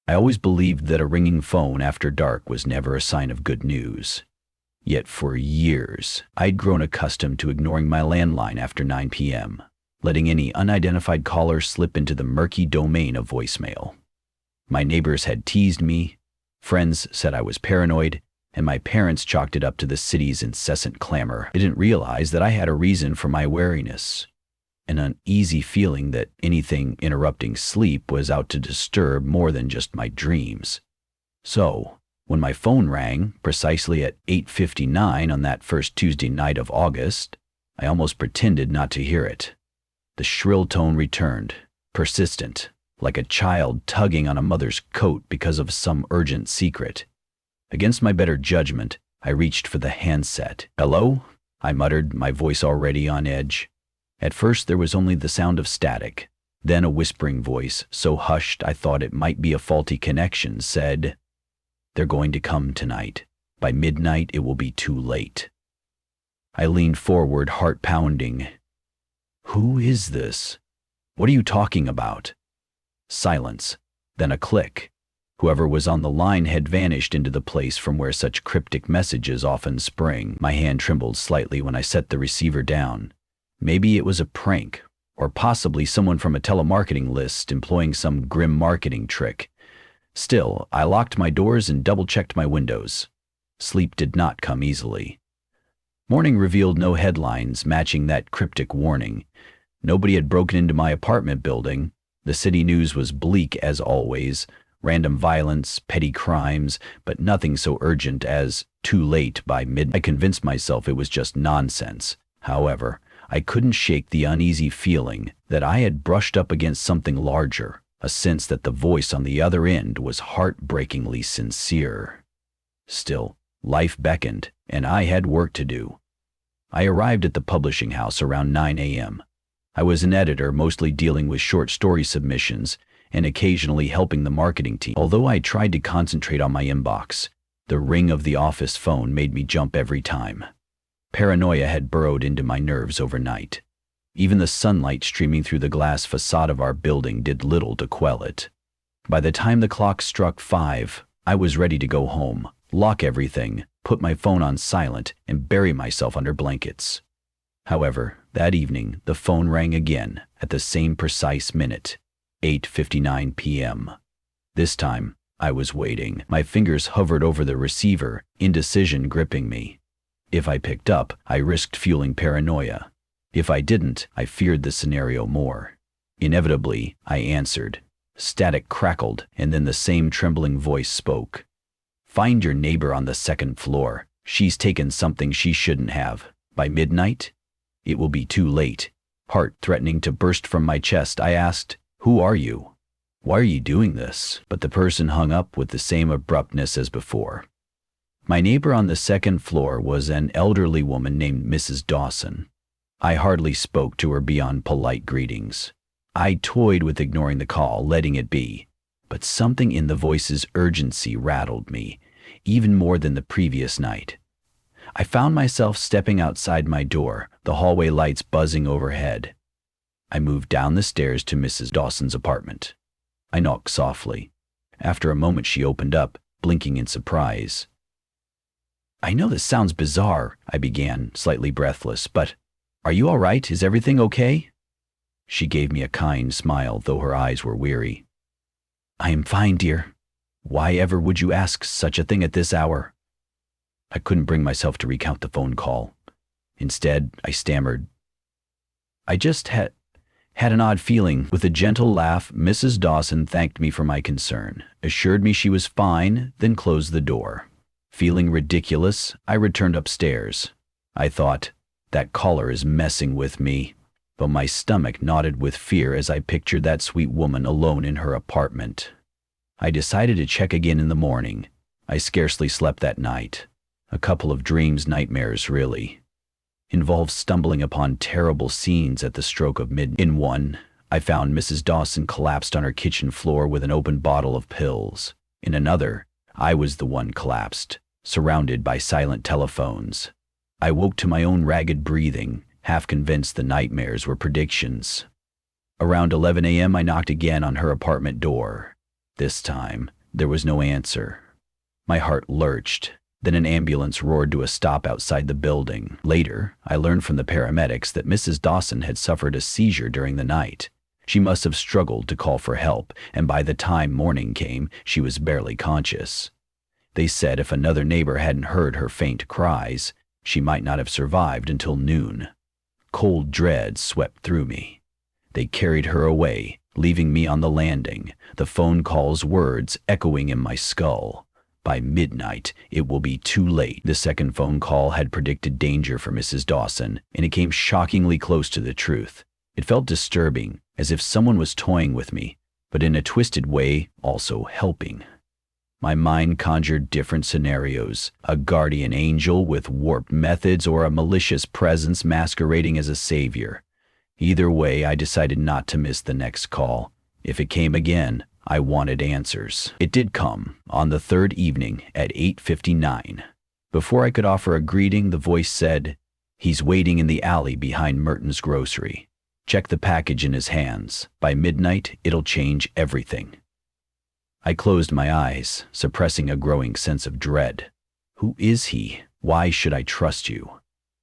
I always believed that a ringing phone after dark was never a sign of good news. Yet for years, I'd grown accustomed to ignoring my landline after 9 p.m., letting any unidentified caller slip into the murky domain of voicemail. My neighbors had teased me, friends said I was paranoid, and my parents chalked it up to the city's incessant clamor. I didn't realize that I had a reason for my wariness, an uneasy feeling that anything interrupting sleep was out to disturb more than just my dreams. So, when my phone rang, precisely at 8:59 on that first Tuesday night of August, I almost pretended not to hear it. The shrill tone returned, persistent, like a child tugging on a mother's coat because of some urgent secret. Against my better judgment, I reached for the handset. "Hello?" I muttered, my voice already on edge. At first there was only the sound of static. Then a whispering voice, so hushed I thought it might be a faulty connection, said, "They're going to come tonight. By midnight it will be too late." I leaned forward, heart pounding. Who is this? What are you talking about? Silence, then a click. Whoever was on the line had vanished into the place from where such cryptic messages often spring. My hand trembled slightly when I set the receiver down. Maybe it was a prank, or possibly someone from a telemarketing list employing some grim marketing trick. Still, I locked my doors and double-checked my windows. Sleep did not come easily. Morning revealed no headlines matching that cryptic warning. Nobody had broken into my apartment building. The city news was bleak as always. Random violence, petty crimes, but nothing so urgent as too late by midnight. I convinced myself it was just nonsense. However, I couldn't shake the uneasy feeling that I had brushed up against something larger, a sense that the voice on the other end was heartbreakingly sincere. Still, life beckoned, and I had work to do. I arrived at the publishing house around 9 a.m. I was an editor, mostly dealing with short story submissions and occasionally helping the marketing team. Although I tried to concentrate on my inbox, the ring of the office phone made me jump every time. Paranoia had burrowed into my nerves overnight. Even the sunlight streaming through the glass facade of our building did little to quell it. By the time the clock struck 5, I was ready to go home, lock everything, put my phone on silent, and bury myself under blankets. However, that evening, the phone rang again at the same precise minute, 8:59 p.m. This time, I was waiting. My fingers hovered over the receiver, indecision gripping me. If I picked up, I risked fueling paranoia. If I didn't, I feared the scenario more. Inevitably, I answered. Static crackled, and then the same trembling voice spoke. "Find your neighbor on the second floor. She's taken something she shouldn't have. By midnight, it will be too late." Heart threatening to burst from my chest, I asked, "Who are you? Why are you doing this?" But the person hung up with the same abruptness as before. My neighbor on the second floor was an elderly woman named Mrs. Dawson. I hardly spoke to her beyond polite greetings. I toyed with ignoring the call, letting it be. But something in the voice's urgency rattled me, even more than the previous night. I found myself stepping outside my door, the hallway lights buzzing overhead. I moved down the stairs to Mrs. Dawson's apartment. I knocked softly. After a moment she opened up, blinking in surprise. "I know this sounds bizarre," I began, slightly breathless, "but are you all right? Is everything okay?" She gave me a kind smile, though her eyes were weary. "I am fine, dear. Why ever would you ask such a thing at this hour?" I couldn't bring myself to recount the phone call. Instead, I stammered, "I just had an odd feeling." With a gentle laugh, Mrs. Dawson thanked me for my concern, assured me she was fine, then closed the door. Feeling ridiculous, I returned upstairs. I thought, that caller is messing with me, but my stomach knotted with fear as I pictured that sweet woman alone in her apartment. I decided to check again in the morning. I scarcely slept that night. A couple of nightmares really. Involved stumbling upon terrible scenes at the stroke of midnight. In one, I found Mrs. Dawson collapsed on her kitchen floor with an open bottle of pills. In another, I was the one collapsed, surrounded by silent telephones. I woke to my own ragged breathing, half convinced the nightmares were predictions. Around 11 a.m. I knocked again on her apartment door. This time, There was no answer. My heart lurched. Then an ambulance roared to a stop outside the building. Later, I learned from the paramedics that Mrs. Dawson had suffered a seizure during the night. She must have struggled to call for help, and by the time morning came, she was barely conscious. They said if another neighbor hadn't heard her faint cries, she might not have survived until noon. Cold dread swept through me. They carried her away, leaving me on the landing, the phone call's words echoing in my skull. By midnight, it will be too late. The second phone call had predicted danger for Mrs. Dawson, and it came shockingly close to the truth. It felt disturbing, as if someone was toying with me, but in a twisted way, also helping. My mind conjured different scenarios: a guardian angel with warped methods or a malicious presence masquerading as a savior. Either way, I decided not to miss the next call. If it came again, I wanted answers. It did come, on the third evening at 8:59. Before I could offer a greeting, the voice said, "He's waiting in the alley behind Merton's grocery. Check the package in his hands. By midnight, it'll change everything." I closed my eyes, suppressing a growing sense of dread. Who is he? Why should I trust you?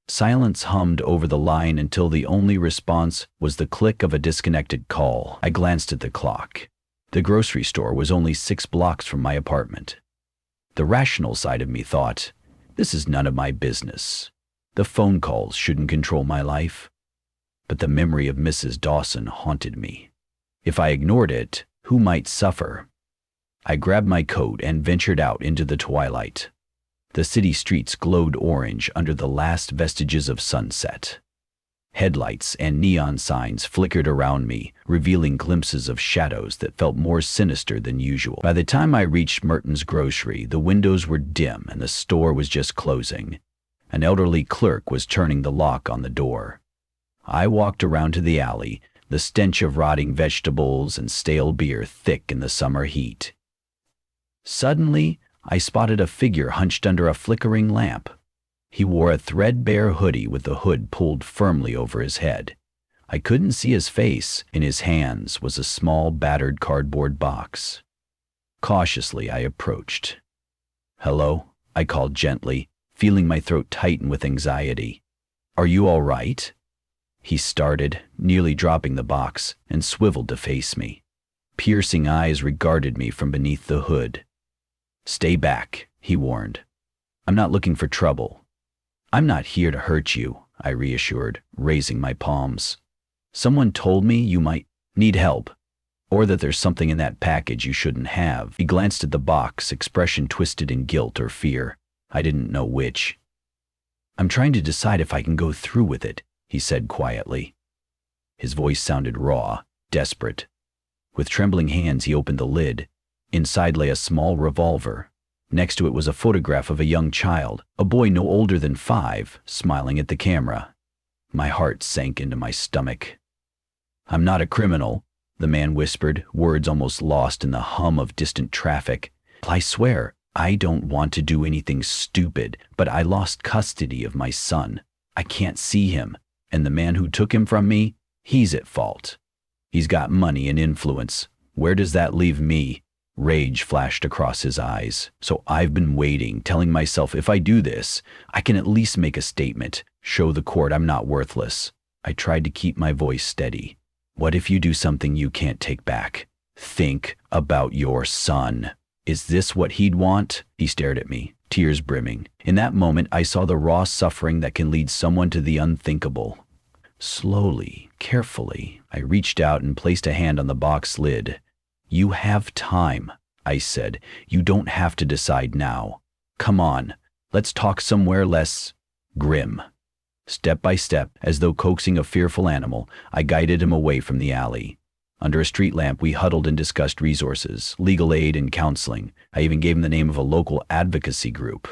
Silence hummed over the line until the only response was the click of a disconnected call. I glanced at the clock. The grocery store was only 6 blocks from my apartment. The rational side of me thought, this is none of my business. The phone calls shouldn't control my life. But the memory of Mrs. Dawson haunted me. If I ignored it, who might suffer? I grabbed my coat and ventured out into the twilight. The city streets glowed orange under the last vestiges of sunset. Headlights and neon signs flickered around me, revealing glimpses of shadows that felt more sinister than usual. By the time I reached Merton's grocery, the windows were dim and the store was just closing. An elderly clerk was turning the lock on the door. I walked around to the alley, the stench of rotting vegetables and stale beer thick in the summer heat. Suddenly, I spotted a figure hunched under a flickering lamp. He wore a threadbare hoodie with the hood pulled firmly over his head. I couldn't see his face. In his hands was a small, battered cardboard box. Cautiously, I approached. "Hello?" I called gently, feeling my throat tighten with anxiety. "Are you all right?" He started, nearly dropping the box, and swiveled to face me. Piercing eyes regarded me from beneath the hood. "Stay back," he warned. "I'm not looking for trouble." "I'm not here to hurt you," I reassured, raising my palms. "Someone told me you might need help, or that there's something in that package you shouldn't have." He glanced at the box, expression twisted in guilt or fear. I didn't know which. "I'm trying to decide if I can go through with it," he said quietly. His voice sounded raw, desperate. With trembling hands, he opened the lid. Inside lay a small revolver. Next to it was a photograph of a young child, a boy no older than 5, smiling at the camera. My heart sank into my stomach. "I'm not a criminal," the man whispered, words almost lost in the hum of distant traffic. "I swear, I don't want to do anything stupid, but I lost custody of my son. I can't see him, and the man who took him from me, he's at fault. He's got money and influence. Where does that leave me?" Rage flashed across his eyes. "So I've been waiting, telling myself if I do this, I can at least make a statement, show the court I'm not worthless." I tried to keep my voice steady. "What if you do something you can't take back? Think about your son. Is this what he'd want?" He stared at me, tears brimming. In that moment, I saw the raw suffering that can lead someone to the unthinkable. Slowly, carefully, I reached out and placed a hand on the box lid. "You have time," I said. "You don't have to decide now. Come on, let's talk somewhere less grim." Step by step, as though coaxing a fearful animal, I guided him away from the alley. Under a street lamp, we huddled and discussed resources, legal aid, and counseling. I even gave him the name of a local advocacy group.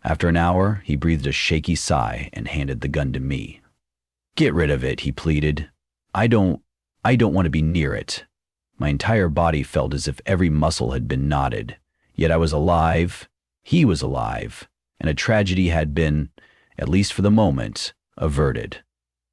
After an hour, he breathed a shaky sigh and handed the gun to me. "Get rid of it," he pleaded. I don't want to be near it." My entire body felt as if every muscle had been knotted. Yet I was alive, he was alive, and a tragedy had been, at least for the moment, averted.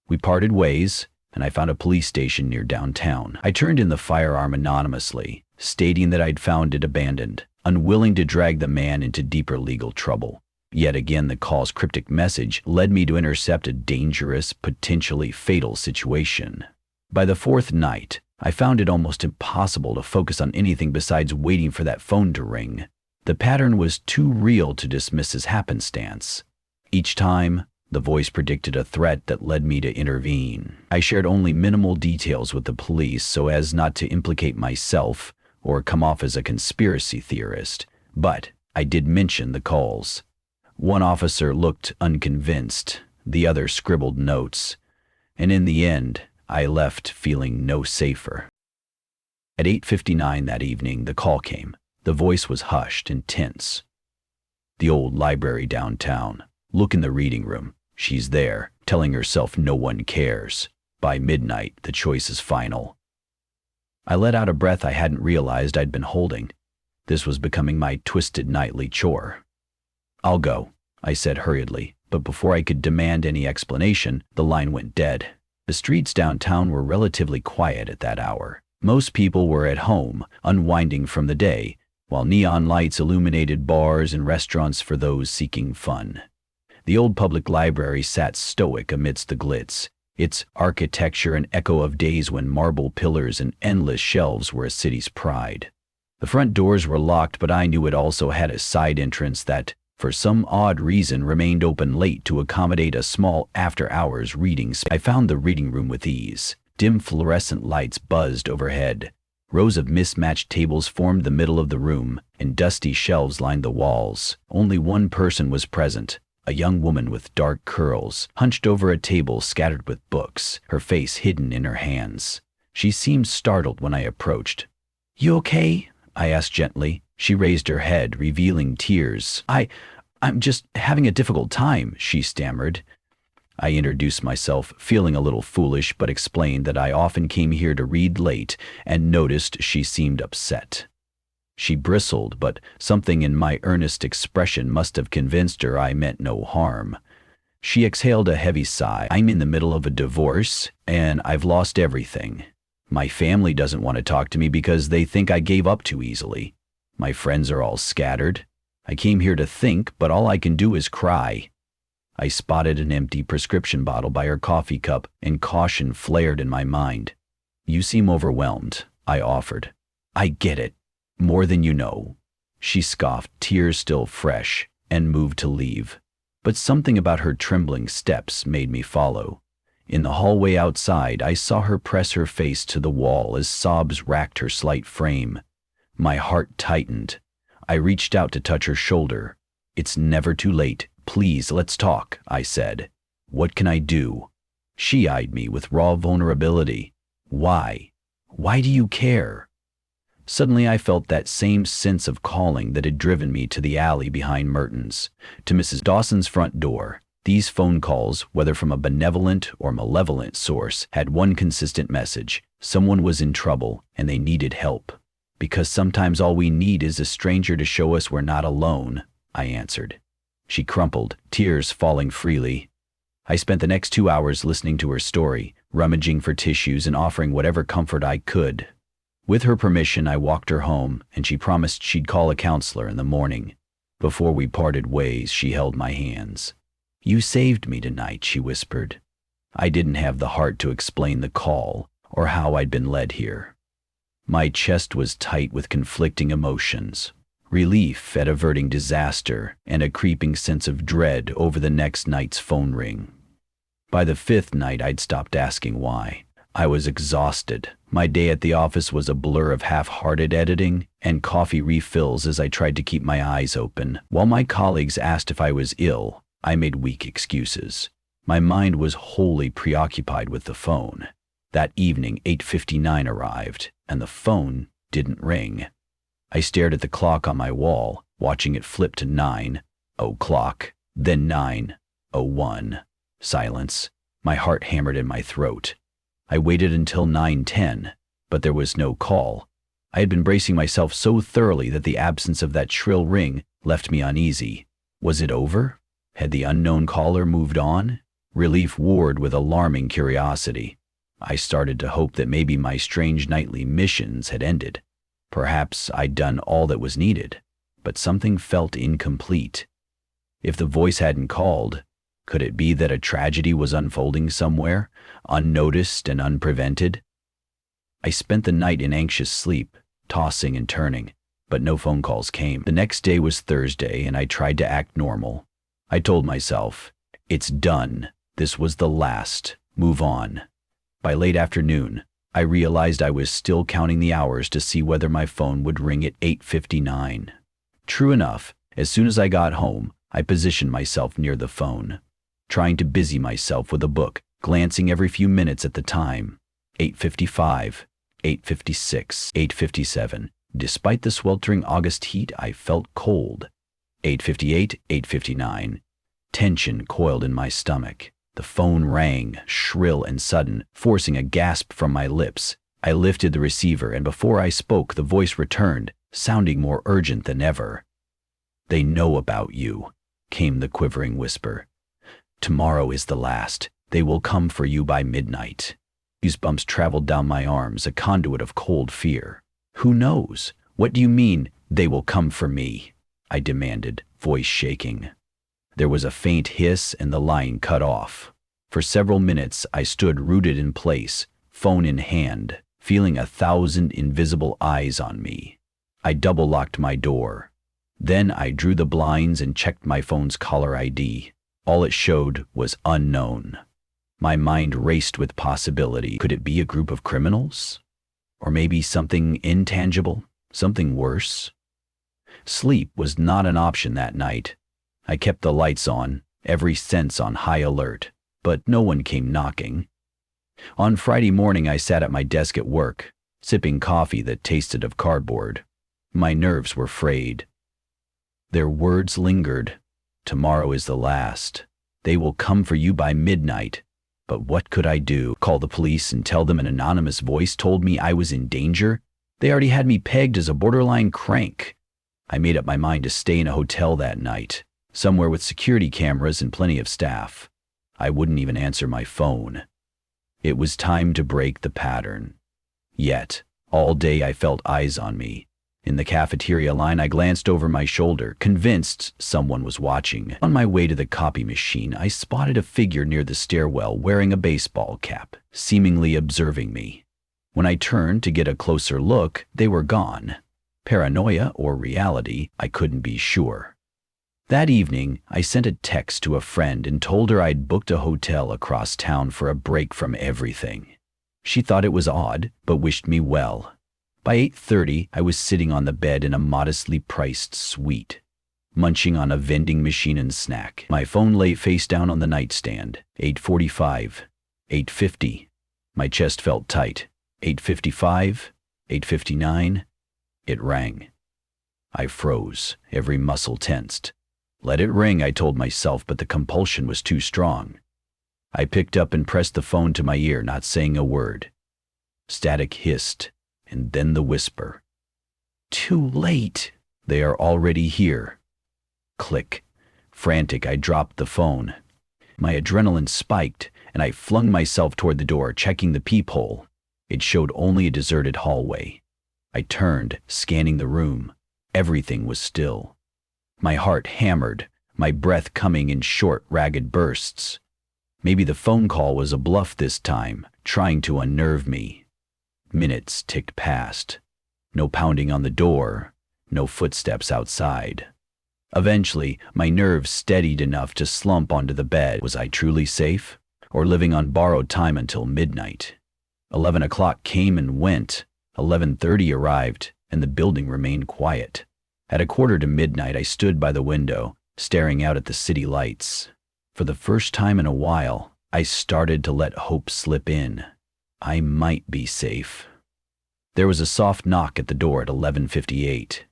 We parted ways, and I found a police station near downtown. I turned in the firearm anonymously, stating that I'd found it abandoned, unwilling to drag the man into deeper legal trouble. Yet again, the call's cryptic message led me to intercept a dangerous, potentially fatal situation. By the fourth night, I found it almost impossible to focus on anything besides waiting for that phone to ring. The pattern was too real to dismiss as happenstance. Each time, the voice predicted a threat that led me to intervene. I shared only minimal details with the police so as not to implicate myself or come off as a conspiracy theorist, but I did mention the calls. One officer looked unconvinced, the other scribbled notes, and in the end, I left feeling no safer. At 8:59 that evening, the call came. The voice was hushed and tense. The old library downtown. Look in the reading room. She's there, telling herself no one cares. By midnight, the choice is final. I let out a breath I hadn't realized I'd been holding. This was becoming my twisted nightly chore. "I'll go," I said hurriedly, but before I could demand any explanation, the line went dead. The streets downtown were relatively quiet at that hour. Most people were at home, unwinding from the day, while neon lights illuminated bars and restaurants for those seeking fun. The old public library sat stoic amidst the glitz, its architecture an echo of days when marble pillars and endless shelves were a city's pride. The front doors were locked, but I knew it also had a side entrance that, for some odd reason, remained open late to accommodate a small after-hours reading space. I found the reading room with ease. Dim fluorescent lights buzzed overhead. Rows of mismatched tables formed the middle of the room, and dusty shelves lined the walls. Only one person was present, a young woman with dark curls, hunched over a table scattered with books, her face hidden in her hands. She seemed startled when I approached. "You okay?" I asked gently. She raised her head, revealing tears. I'm just having a difficult time," she stammered. I introduced myself, feeling a little foolish, but explained that I often came here to read late and noticed she seemed upset. She bristled, but something in my earnest expression must have convinced her I meant no harm. She exhaled a heavy sigh. "I'm in the middle of a divorce, and I've lost everything. My family doesn't want to talk to me because they think I gave up too easily. My friends are all scattered. I came here to think, but all I can do is cry." I spotted an empty prescription bottle by her coffee cup, and caution flared in my mind. "You seem overwhelmed," I offered. "I get it. More than you know." She scoffed, tears still fresh, and moved to leave. But something about her trembling steps made me follow. In the hallway outside, I saw her press her face to the wall as sobs racked her slight frame. My heart tightened. I reached out to touch her shoulder. "It's never too late. Please, let's talk," I said. "What can I do?" She eyed me with raw vulnerability. "Why? Why do you care?" Suddenly I felt that same sense of calling that had driven me to the alley behind Merton's, to Mrs. Dawson's front door. These phone calls, whether from a benevolent or malevolent source, had one consistent message. Someone was in trouble, and they needed help. "Because sometimes all we need is a stranger to show us we're not alone," I answered. She crumpled, tears falling freely. I spent the next 2 hours listening to her story, rummaging for tissues and offering whatever comfort I could. With her permission, I walked her home, and she promised she'd call a counselor in the morning. Before we parted ways, she held my hands. "You saved me tonight," she whispered. I didn't have the heart to explain the call or how I'd been led here. My chest was tight with conflicting emotions. Relief at averting disaster, and a creeping sense of dread over the next night's phone ring. By the fifth night, I'd stopped asking why. I was exhausted. My day at the office was a blur of half-hearted editing and coffee refills as I tried to keep my eyes open. While my colleagues asked if I was ill, I made weak excuses. My mind was wholly preoccupied with the phone. That evening, 8:59 arrived, and the phone didn't ring. I stared at the clock on my wall, watching it flip to 9:00, then 9:01. Silence. My heart hammered in my throat. I waited until 9:10, but there was no call. I had been bracing myself so thoroughly that the absence of that shrill ring left me uneasy. Was it over? Had the unknown caller moved on? Relief warred with alarming curiosity. I started to hope that maybe my strange nightly missions had ended. Perhaps I'd done all that was needed, but something felt incomplete. If the voice hadn't called, could it be that a tragedy was unfolding somewhere, unnoticed and unprevented? I spent the night in anxious sleep, tossing and turning, but no phone calls came. The next day was Thursday, and I tried to act normal. I told myself, it's done. This was the last. Move on. By late afternoon, I realized I was still counting the hours to see whether my phone would ring at 8:59. True enough, as soon as I got home, I positioned myself near the phone, trying to busy myself with a book, glancing every few minutes at the time. 8:55, 8:56, 8:57. Despite the sweltering August heat, I felt cold. 8:58, 8:59. Tension coiled in my stomach. The phone rang, shrill and sudden, forcing a gasp from my lips. I lifted the receiver, and before I spoke, the voice returned, sounding more urgent than ever. "They know about you," came the quivering whisper. "Tomorrow is the last. They will come for you by midnight." Goosebumps traveled down my arms, a conduit of cold fear. "Who knows? What do you mean, they will come for me?" I demanded, voice shaking. There was a faint hiss, and the line cut off. For several minutes, I stood rooted in place, phone in hand, feeling 1,000 invisible eyes on me. I double-locked my door. Then I drew the blinds and checked my phone's caller ID. All it showed was unknown. My mind raced with possibility. Could it be a group of criminals? Or maybe something intangible, something worse? Sleep was not an option that night. I kept the lights on, every sense on high alert, but no one came knocking. On Friday morning, I sat at my desk at work, sipping coffee that tasted of cardboard. My nerves were frayed. Their words lingered. Tomorrow is the last. They will come for you by midnight. But what could I do? Call the police and tell them an anonymous voice told me I was in danger? They already had me pegged as a borderline crank. I made up my mind to stay in a hotel that night, somewhere with security cameras and plenty of staff. I wouldn't even answer my phone. It was time to break the pattern. Yet, all day I felt eyes on me. In the cafeteria line, I glanced over my shoulder, convinced someone was watching. On my way to the copy machine, I spotted a figure near the stairwell wearing a baseball cap, seemingly observing me. When I turned to get a closer look, they were gone. Paranoia or reality, I couldn't be sure. That evening, I sent a text to a friend and told her I'd booked a hotel across town for a break from everything. She thought it was odd, but wished me well. By 8:30, I was sitting on the bed in a modestly priced suite, munching on a vending machine and snack. My phone lay face down on the nightstand. 8:45, 8:50. My chest felt tight. 8:55, 8:59. It rang. I froze, every muscle tensed. Let it ring, I told myself, but the compulsion was too strong. I picked up and pressed the phone to my ear, not saying a word. Static hissed, and then the whisper. "Too late. They are already here." Click. Frantic, I dropped the phone. My adrenaline spiked, and I flung myself toward the door, checking the peephole. It showed only a deserted hallway. I turned, scanning the room. Everything was still. My heart hammered, my breath coming in short, ragged bursts. Maybe the phone call was a bluff this time, trying to unnerve me. Minutes ticked past. No pounding on the door, no footsteps outside. Eventually, my nerves steadied enough to slump onto the bed. Was I truly safe, or living on borrowed time until midnight? 11 o'clock came and went. 11:30 arrived, and the building remained quiet. At 1:15 to midnight, I stood by the window, staring out at the city lights. For the first time in a while, I started to let hope slip in. I might be safe. There was a soft knock at the door at 11:58.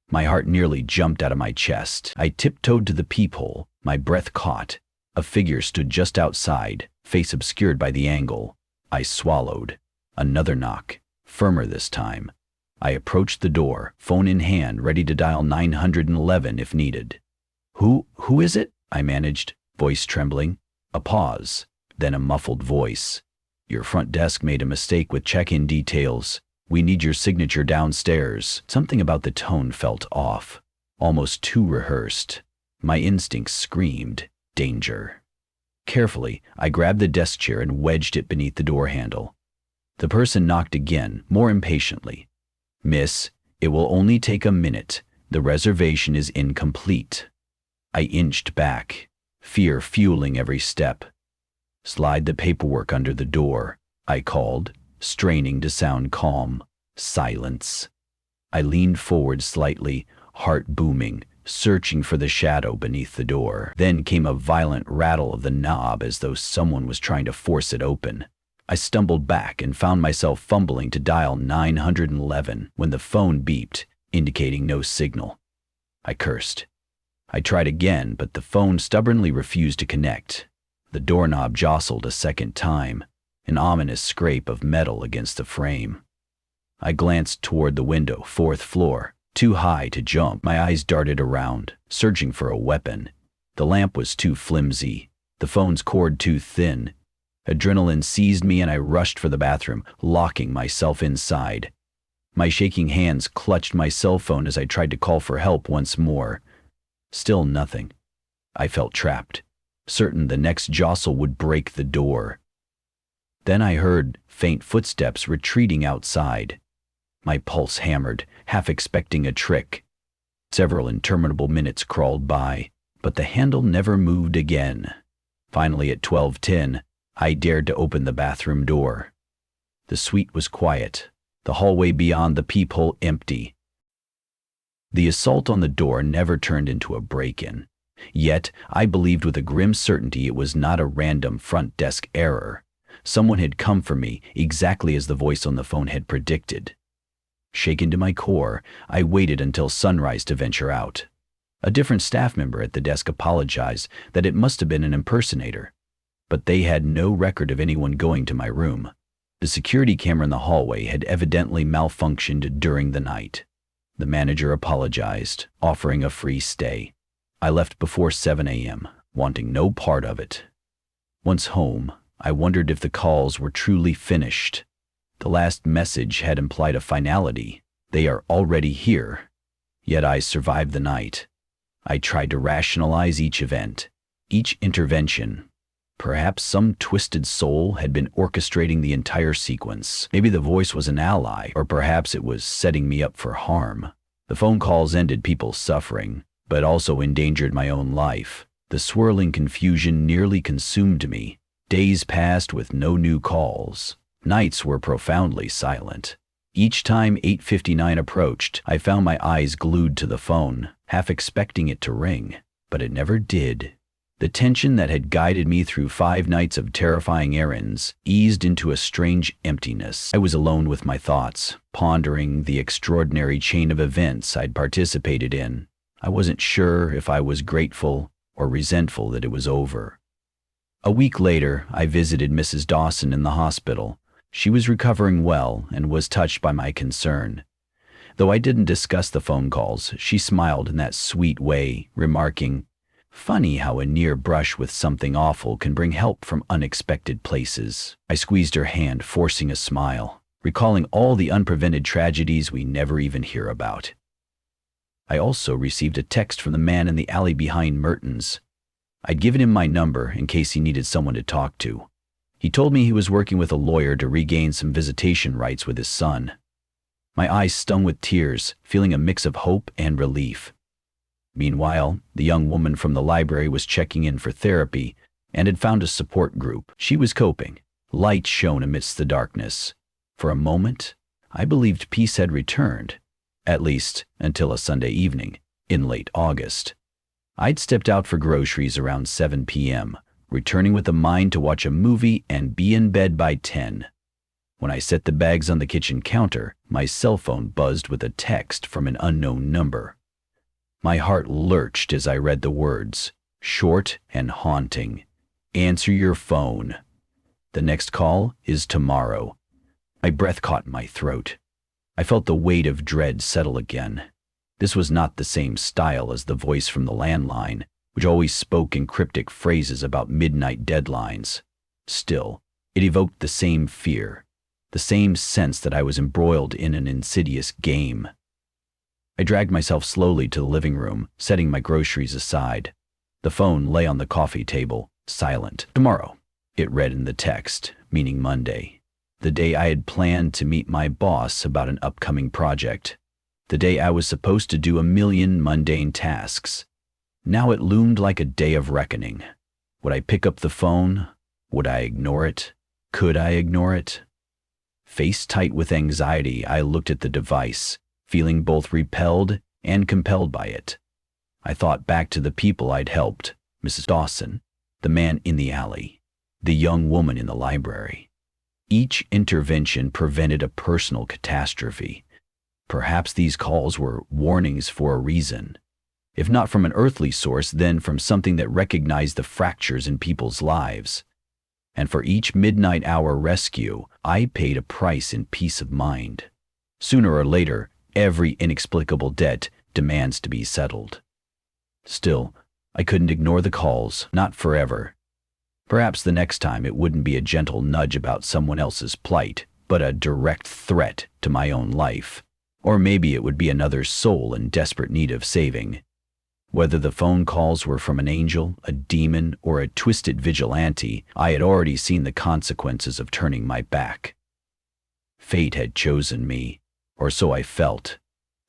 My heart nearly jumped out of my chest. I tiptoed to the peephole, my breath caught. A figure stood just outside, face obscured by the angle. I swallowed. Another knock, firmer this time. I approached the door, phone in hand, ready to dial 911 if needed. Who is it?" I managed, voice trembling. A pause, then a muffled voice. "Your front desk made a mistake with check-in details. "We need your signature downstairs." Something about the tone felt off, almost too rehearsed. My instincts screamed, danger. Carefully, I grabbed the desk chair and wedged it beneath the door handle. The person knocked again, more impatiently. "Miss, it will only take a minute. The reservation is incomplete." I inched back, fear fueling every step. "Slide the paperwork under the door," I called, straining to sound calm. Silence. I leaned forward slightly, heart booming, searching for the shadow beneath the door. Then came a violent rattle of the knob as though someone was trying to force it open. I stumbled back and found myself fumbling to dial 911 when the phone beeped, indicating no signal. I cursed. I tried again, but the phone stubbornly refused to connect. The doorknob jostled a second time, an ominous scrape of metal against the frame. I glanced toward the window, 4th floor. Too high to jump, my eyes darted around, searching for a weapon. The lamp was too flimsy, the phone's cord too thin. Adrenaline seized me and I rushed for the bathroom, locking myself inside. My shaking hands clutched my cell phone as I tried to call for help once more. Still nothing. I felt trapped, certain the next jostle would break the door. Then I heard faint footsteps retreating outside. My pulse hammered, half expecting a trick. Several interminable minutes crawled by, but the handle never moved again. Finally, at 12:10, I dared to open the bathroom door. The suite was quiet, the hallway beyond the peephole empty. The assault on the door never turned into a break-in. Yet, I believed with a grim certainty it was not a random front desk error. Someone had come for me, exactly as the voice on the phone had predicted. Shaken to my core, I waited until sunrise to venture out. A different staff member at the desk apologized that it must have been an impersonator, but they had no record of anyone going to my room. The security camera in the hallway had evidently malfunctioned during the night. The manager apologized, offering a free stay. I left before 7 a.m., wanting no part of it. Once home, I wondered if the calls were truly finished. The last message had implied a finality. They are already here. Yet I survived the night. I tried to rationalize each event, each intervention. Perhaps some twisted soul had been orchestrating the entire sequence. Maybe the voice was an ally, or perhaps it was setting me up for harm. The phone calls ended people's suffering, but also endangered my own life. The swirling confusion nearly consumed me. Days passed with no new calls. Nights were profoundly silent. Each time 8:59 approached, I found my eyes glued to the phone, half expecting it to ring, but it never did. The tension that had guided me through 5 nights of terrifying errands eased into a strange emptiness. I was alone with my thoughts, pondering the extraordinary chain of events I'd participated in. I wasn't sure if I was grateful or resentful that it was over. A week later, I visited Mrs. Dawson in the hospital. She was recovering well and was touched by my concern. Though I didn't discuss the phone calls, she smiled in that sweet way, remarking, "Funny how a near brush with something awful can bring help from unexpected places." I squeezed her hand, forcing a smile, recalling all the unprevented tragedies we never even hear about. I also received a text from the man in the alley behind Merton's. I'd given him my number in case he needed someone to talk to. He told me he was working with a lawyer to regain some visitation rights with his son. My eyes stung with tears, feeling a mix of hope and relief. Meanwhile, the young woman from the library was checking in for therapy and had found a support group. She was coping. Light shone amidst the darkness. For a moment, I believed peace had returned, at least until a Sunday evening in late August. I'd stepped out for groceries around 7 p.m., returning with a mind to watch a movie and be in bed by 10. When I set the bags on the kitchen counter, my cell phone buzzed with a text from an unknown number. My heart lurched as I read the words, short and haunting. "Answer your phone. The next call is tomorrow." My breath caught in my throat. I felt the weight of dread settle again. This was not the same style as the voice from the landline, which always spoke in cryptic phrases about midnight deadlines. Still, it evoked the same fear. the same sense that I was embroiled in an insidious game. I dragged myself slowly to the living room, setting my groceries aside. The phone lay on the coffee table, silent. Tomorrow, it read in the text, meaning Monday. The day I had planned to meet my boss about an upcoming project. The day I was supposed to do a million mundane tasks. Now it loomed like a day of reckoning. Would I pick up the phone? Would I ignore it? Could I ignore it? Face tight with anxiety, I looked at the device, feeling both repelled and compelled by it. I thought back to the people I'd helped, Mrs. Dawson, the man in the alley, the young woman in the library. Each intervention prevented a personal catastrophe. Perhaps these calls were warnings for a reason. If not from an earthly source, then from something that recognized the fractures in people's lives. And for each midnight hour rescue, I paid a price in peace of mind. Sooner or later, every inexplicable debt demands to be settled. Still, I couldn't ignore the calls, not forever. Perhaps the next time it wouldn't be a gentle nudge about someone else's plight, but a direct threat to my own life. Or maybe it would be another soul in desperate need of saving. Whether the phone calls were from an angel, a demon, or a twisted vigilante, I had already seen the consequences of turning my back. Fate had chosen me, or so I felt,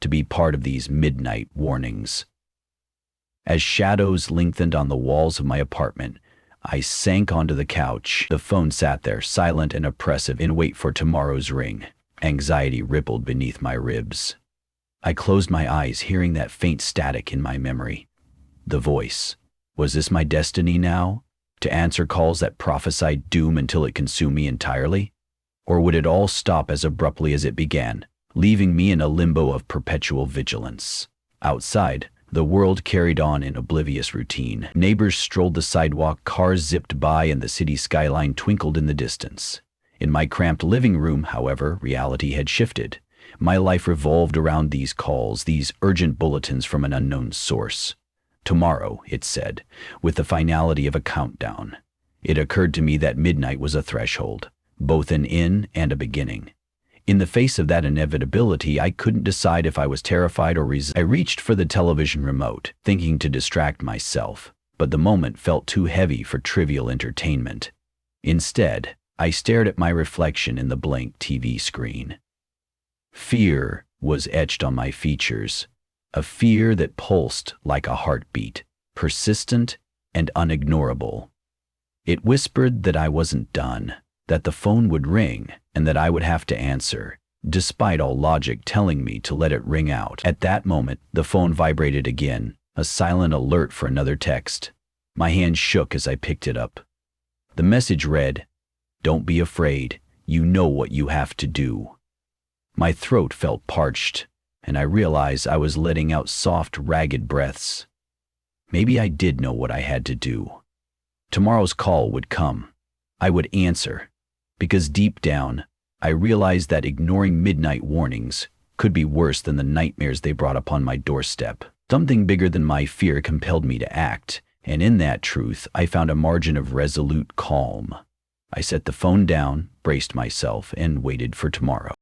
to be part of these midnight warnings. As shadows lengthened on the walls of my apartment, I sank onto the couch. The phone sat there, silent and oppressive, in wait for tomorrow's ring. Anxiety rippled beneath my ribs. I closed my eyes, hearing that faint static in my memory. The voice. Was this my destiny now? To answer calls that prophesied doom until it consumed me entirely? Or would it all stop as abruptly as it began, leaving me in a limbo of perpetual vigilance? Outside, the world carried on in oblivious routine. Neighbors strolled the sidewalk, cars zipped by, and the city skyline twinkled in the distance. In my cramped living room, however, reality had shifted. My life revolved around these calls, these urgent bulletins from an unknown source. Tomorrow, it said, with the finality of a countdown. It occurred to me that midnight was a threshold, both an end and a beginning. In the face of that inevitability, I couldn't decide if I was terrified or I reached for the television remote, thinking to distract myself, but the moment felt too heavy for trivial entertainment. Instead, I stared at my reflection in the blank TV screen. Fear was etched on my features, a fear that pulsed like a heartbeat, persistent and unignorable. It whispered that I wasn't done, that the phone would ring, and that I would have to answer, despite all logic telling me to let it ring out. At that moment, the phone vibrated again, a silent alert for another text. My hand shook as I picked it up. The message read, "Don't be afraid, you know what you have to do." My throat felt parched, and I realized I was letting out soft, ragged breaths. Maybe I did know what I had to do. Tomorrow's call would come. I would answer, because deep down, I realized that ignoring midnight warnings could be worse than the nightmares they brought upon my doorstep. Something bigger than my fear compelled me to act, and in that truth, I found a margin of resolute calm. I set the phone down, braced myself, and waited for tomorrow.